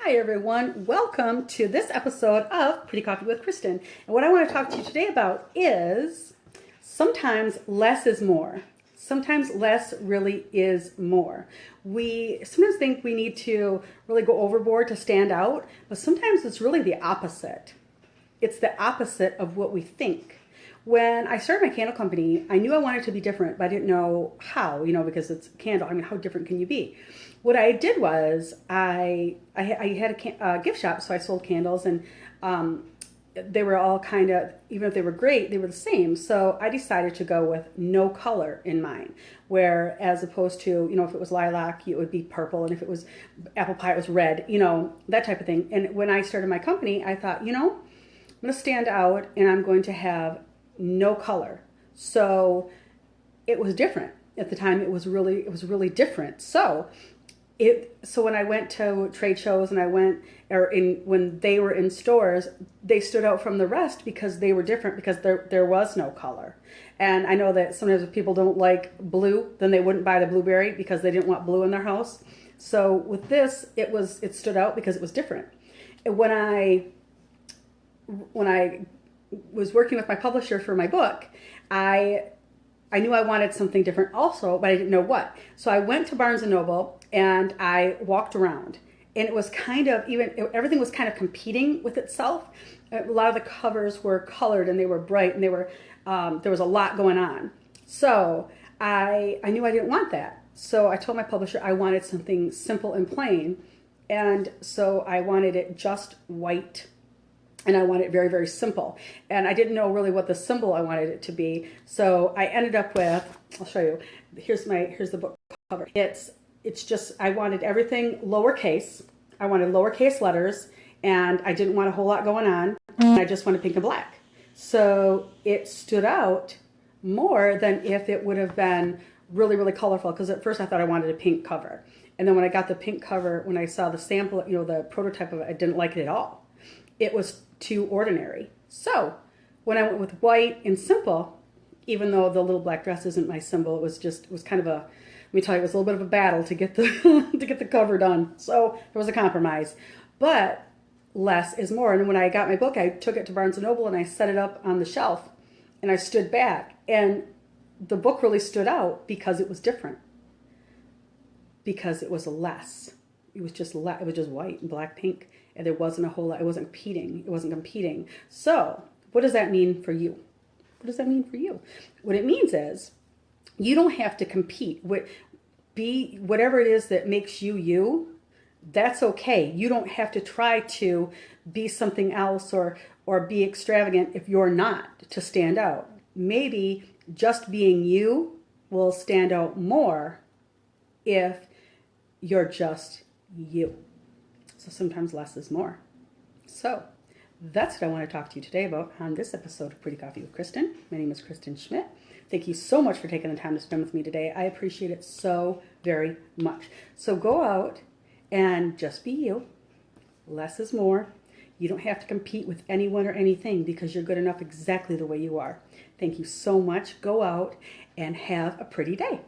Hi everyone, welcome to this episode of Pretty Coffee with Kristen. And what I want to talk to you today about is sometimes less is more. Sometimes less really is more. We sometimes think we need to really go overboard to stand out, but sometimes it's really the opposite. It's the opposite of what we think. When I started my candle company, I knew I wanted to be different, but I didn't know how, because it's a candle. I mean, how different can you be? What I did was I had a gift shop, so I sold candles, and they were all kind of, even if they were great, they were the same. So I decided to go with no color in mine, where as opposed to, if it was lilac, it would be purple, and if it was apple pie, it was red, that type of thing. And when I started my company, I thought, I'm going to stand out, and I'm going to have no color. So it was different at the time. It was really different. So when I went to trade shows and when they were in stores, they stood out from the rest because they were different, because there was no color. And I know that sometimes if people don't like blue, then they wouldn't buy the blueberry because they didn't want blue in their house. So with this, it stood out because it was different. And when I was working with my publisher for my book, I knew I wanted something different also, but I didn't know what. So I went to Barnes & Noble and I walked around, and it was everything was kind of competing with itself. A lot of the covers were colored and they were bright, and there was a lot going on. So I knew I didn't want that. So I told my publisher I wanted something simple and plain. And so I wanted it just white. And I wanted it very, very simple. And I didn't know really what the symbol I wanted it to be. So I ended up with, I'll show you. Here's the book cover. It's just, I wanted everything lowercase. I wanted lowercase letters, and I didn't want a whole lot going on. I just wanted pink and black. So it stood out more than if it would have been really, really colorful. Because at first I thought I wanted a pink cover. And then when I got the pink cover, when I saw the sample, the prototype of it, I didn't like it at all. It was too ordinary. So when I went with white and simple, even though the little black dress isn't my symbol, it was kind of let me tell you, it was a little bit of a battle to get the to get the cover done. So there was a compromise. But less is more. And when I got my book, I took it to Barnes & Noble and I set it up on the shelf, and I stood back, and the book really stood out because it was different. Because it was less. It was just white and black, pink, and there wasn't a whole lot. It wasn't competing. So what does that mean for you? What does that mean for you? What it means is you don't have to compete. Be whatever it is that makes you you. That's okay. You don't have to try to be something else or be extravagant if you're not, to stand out. Maybe just being you will stand out more if you're just you. So sometimes less is more. So that's what I want to talk to you today about on this episode of Pretty Coffee with Kristen. My name is Kristen Schmidt. Thank you so much for taking the time to spend with me today. I appreciate it so very much. So go out and just be you. Less is more. You don't have to compete with anyone or anything because you're good enough exactly the way you are. Thank you so much. Go out and have a pretty day.